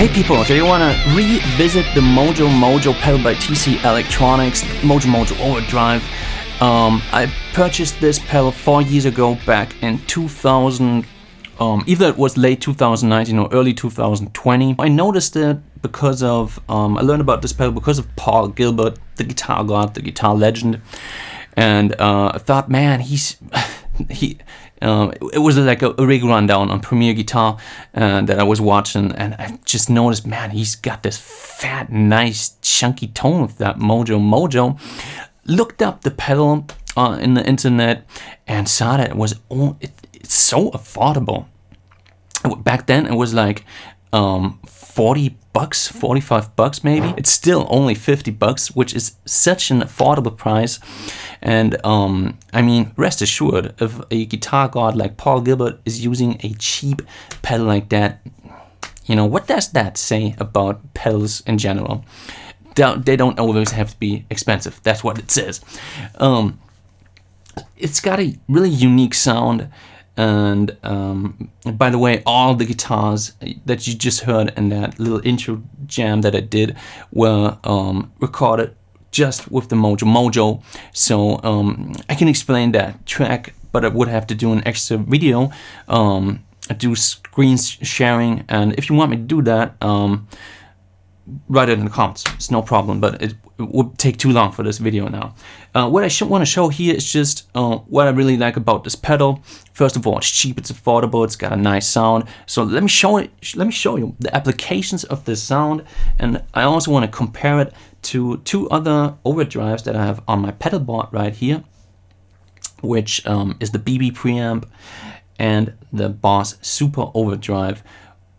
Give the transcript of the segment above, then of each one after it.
Hey people, do you want to revisit the MojoMojo pedal by TC Electronics MojoMojo Overdrive? I purchased this pedal 4 years ago, back in 2000, either it was late 2019 or early 2020. I noticed it because of, I learned about this pedal because of Paul Gilbert, the guitar god, the guitar legend. And I thought, man, it was like a rig rundown on Premier Guitar that I was watching, and I just noticed, man, he's got this fat, nice, chunky tone of that MojoMojo. Looked up the pedal in the internet and saw that it's so affordable. Back then it was like $40, $45 maybe. It's still only $50, which is such an affordable price. And I mean, rest assured, if a guitar god like Paul Gilbert is using a cheap pedal like that, you know, what does that say about pedals in general? They don't always have to be expensive. That's what it says. It's got a really unique sound. And by the way, all the guitars that you just heard in that little intro jam that I did were recorded just with the MojoMojo. So I can explain that track, but I would have to do an extra video, do screen sharing, and if you want me to do that, write it in the comments. It's no problem, but it would take too long for this video now. What I want to show here is just what I really like about this pedal. First of all, it's cheap, it's affordable, it's got a nice sound. So let me show you the applications of this sound, and I also want to compare it to two other overdrives that I have on my pedal board right here, which is the BB preamp and the Boss Super Overdrive.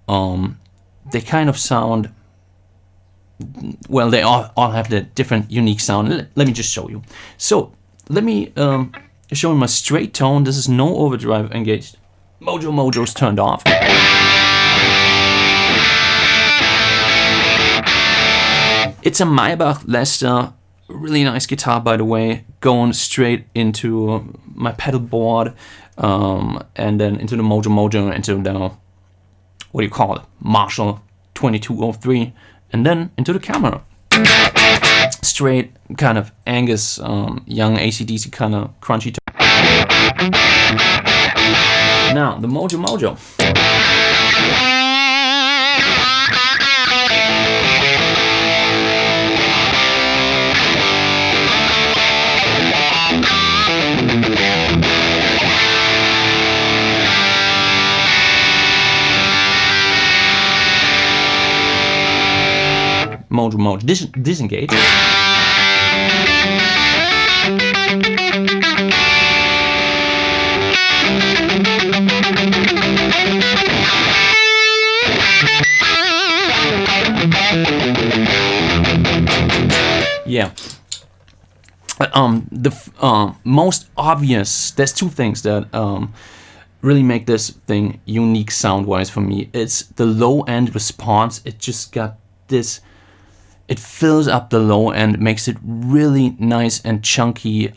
They kind of sound, well, they all have the different unique sound. Let me just show you. So let me show you my straight tone. This is no overdrive engaged. MojoMojo's turned off. It's a Maybach Lester, really nice guitar, by the way, going straight into my pedal board, and then into the MojoMojo, into the, what do you call it, Marshall 2203. And then into the camera. Straight kind of Angus, young AC/DC kind of crunchy tone. Now the MojoMojo. MojoMojo disengage. Yeah. The most obvious, there's two things that really make this thing unique sound-wise for me. It's the low-end response. It just got this, it fills up the low end, makes it really nice and chunky.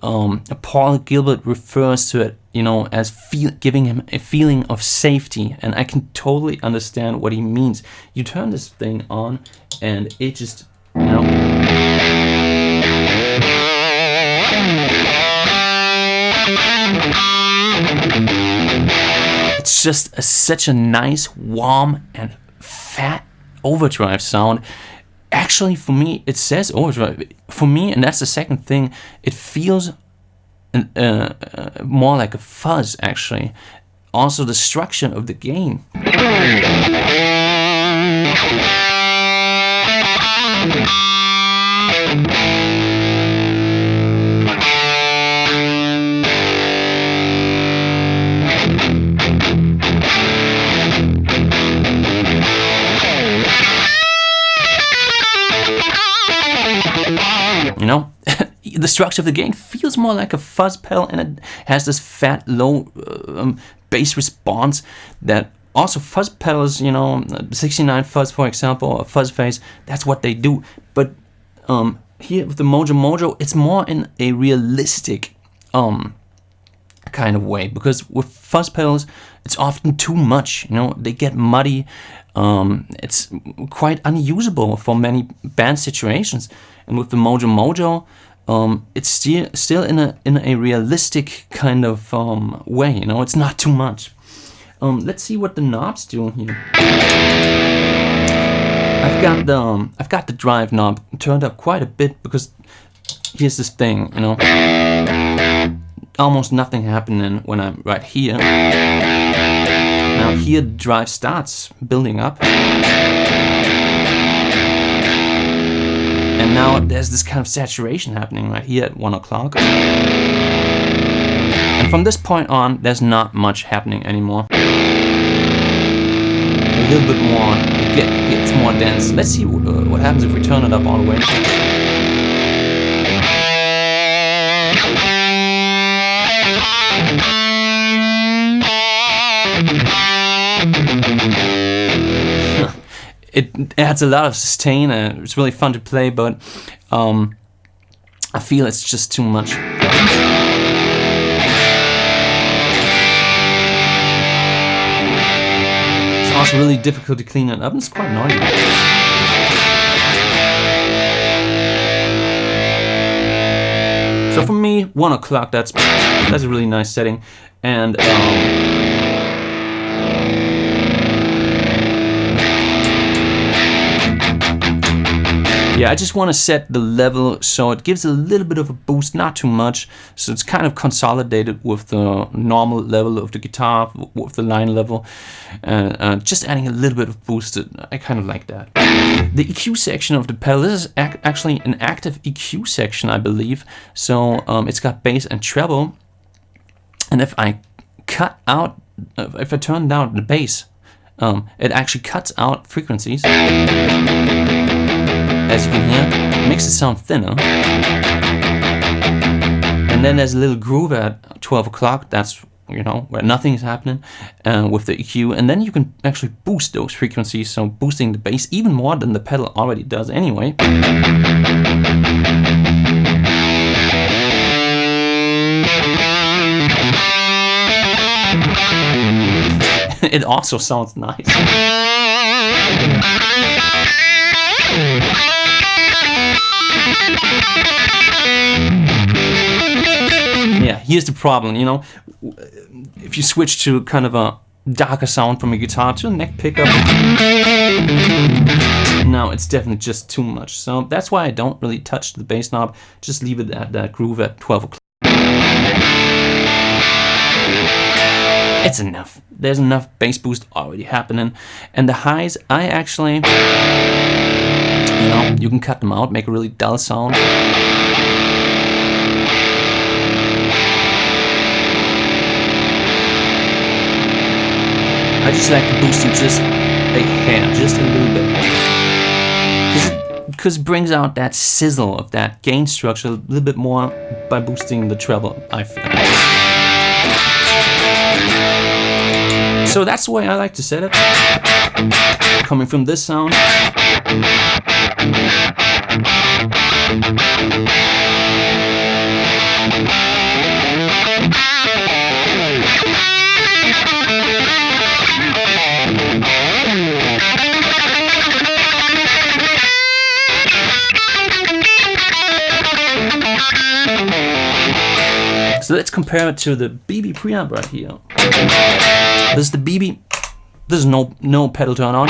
Paul Gilbert refers to it, you know, as giving him a feeling of safety, and I can totally understand what he means. You turn this thing on, and it just, you know, it's just such a nice, warm, and fat overdrive sound. Actually, for me, it says overdrive. For me, and that's the second thing, it feels more like a fuzz, actually. Also, the structure of the gain. You know, the structure of the gain feels more like a fuzz pedal, and it has this fat, low bass response that also fuzz pedals, you know, 69 fuzz, for example, or fuzz phase, that's what they do. But here with the MojoMojo, it's more in a realistic kind of way, because with fuzz pedals it's often too much, you know, they get muddy. It's quite unusable for many band situations. And with the MojoMojo, it's still in a realistic kind of way, you know, it's not too much. Let's see what the knobs do here. I've got the drive knob turned up quite a bit, because here's this thing, you know, almost nothing happening when I'm right here. Now here the drive starts building up, and now there's this kind of saturation happening right here at 1 o'clock. And from this point on, there's not much happening anymore. A little bit more, it's more dense. Let's see what happens if we turn it up all the way. It adds a lot of sustain, and it's really fun to play, but I feel it's just too much. It's also really difficult to clean it up, and it's quite noisy. So for me, 1 o'clock, that's a really nice setting. And yeah, I just want to set the level so it gives a little bit of a boost, not too much. So it's kind of consolidated with the normal level of the guitar, with the line level. And just adding a little bit of boost, I kind of like that. The EQ section of the pedal, this is actually an active EQ section, I believe. So it's got bass and treble. And if I if I turn down the bass, it actually cuts out frequencies. As you can hear, it makes it sound thinner. And then there's a little groove at 12 o'clock, that's, you know, where nothing is happening with the EQ. And then you can actually boost those frequencies, so boosting the bass even more than the pedal already does anyway. It also sounds nice. Yeah, here's the problem, you know, if you switch to kind of a darker sound from a guitar to a neck pickup, now it's definitely just too much. So that's why I don't really touch the bass knob, just leave it at that groove at 12 o'clock. It's enough. There's enough bass boost already happening. And the highs, I actually, you know, you can cut them out, make a really dull sound. I just like to boost them just a hair, just a little bit. Because it brings out that sizzle of that gain structure a little bit more by boosting the treble, I feel. So that's the way I like to set it. Coming from this sound. So let's compare it to the BB preamp right here. This is the BB. This is no pedal turn on.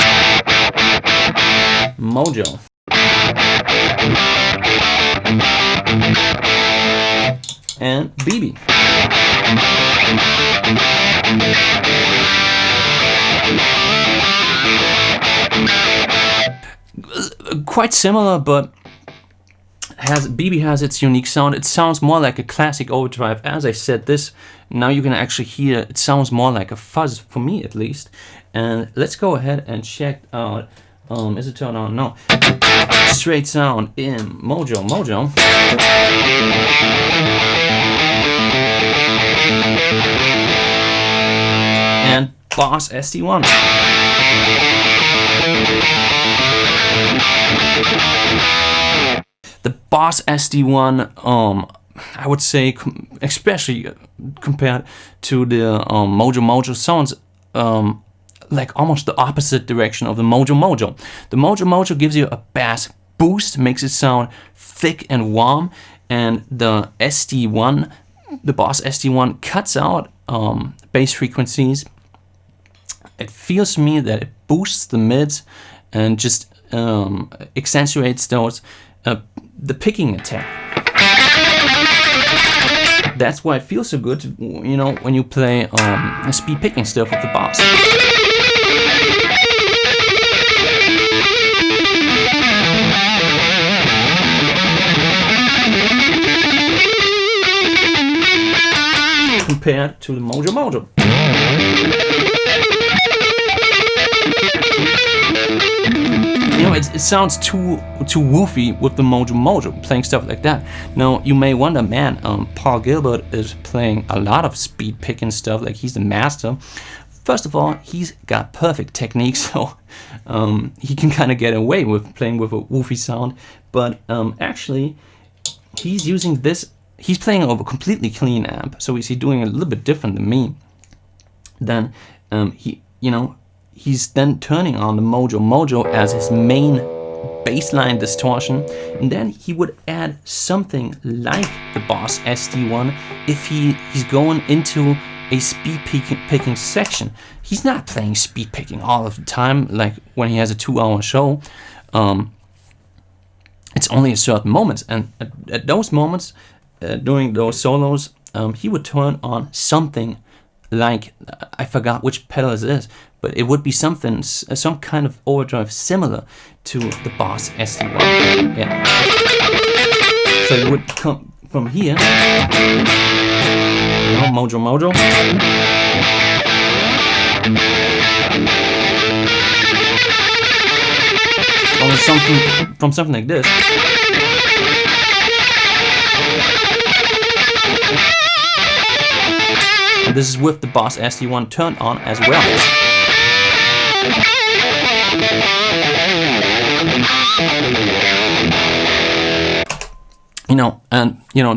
Mojo. And BB. Quite similar, but BB has its unique sound. It sounds more like a classic overdrive. As I said, this now you can actually hear it sounds more like a fuzz, for me at least. And let's go ahead and check out. Is it turned on? No. Straight sound in MojoMojo. And Boss SD1. The Boss SD1 I would say, especially compared to the MojoMojo, sounds like almost the opposite direction of the MojoMojo. The MojoMojo gives you a bass boost, makes it sound thick and warm, and the SD1, the Boss SD1, cuts out bass frequencies. It feels to me that it boosts the mids and just accentuates those the picking attack. That's why it feels so good, you know, when you play speed picking stuff with the Boss. Compared to the MojoMojo. You know, it sounds too woofy with the MojoMojo, playing stuff like that. Now, you may wonder, man, Paul Gilbert is playing a lot of speed picking stuff, like he's the master. First of all, he's got perfect technique, so he can kind of get away with playing with a woofy sound. But actually, he's using this. He's playing over a completely clean amp, so he's doing a little bit different than me. Then he's then turning on the MojoMojo as his main bassline distortion, and then he would add something like the Boss SD1 if he's going into a speed picking section. He's not playing speed picking all of the time, like when he has a 2-hour show. It's only at certain moments, and at those moments, during those solos, he would turn on something like, I forgot which pedal it is, but it would be something, some kind of overdrive similar to the Boss SD1. Yeah. So it would come from here, you know, MojoMojo. From something like this. And this is with the Boss SD1 turned on as well.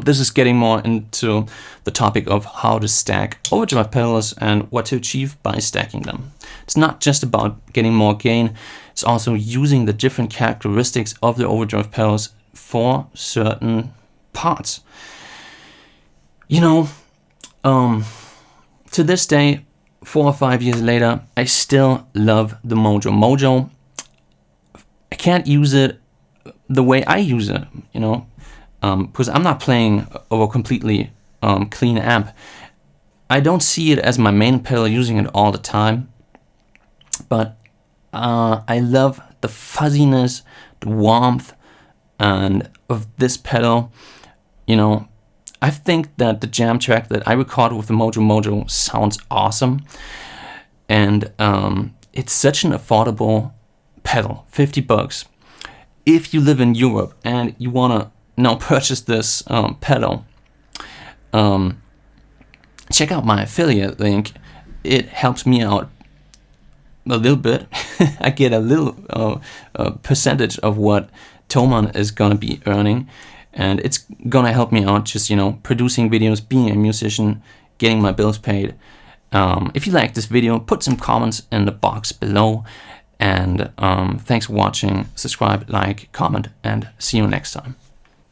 This is getting more into the topic of how to stack overdrive pedals and what to achieve by stacking them. It's not just about getting more gain, it's also using the different characteristics of the overdrive pedals for certain parts. To this day, 4 or 5 years later, I still love the MojoMojo. I can't use it the way I use it, because I'm not playing over a completely clean amp. I don't see it as my main pedal, using it all the time. But I love the fuzziness, the warmth, and of this pedal. I think that the jam track that I recorded with the MojoMojo sounds awesome, and it's such an affordable pedal, $50. If you live in Europe and you wanna now purchase this pedal, check out my affiliate link. It helps me out a little bit. I get a little percentage of what Toman is gonna be earning. And it's gonna help me out just, producing videos, being a musician, getting my bills paid. If you like this video, put some comments in the box below. And thanks for watching. Subscribe, like, comment, and see you next time.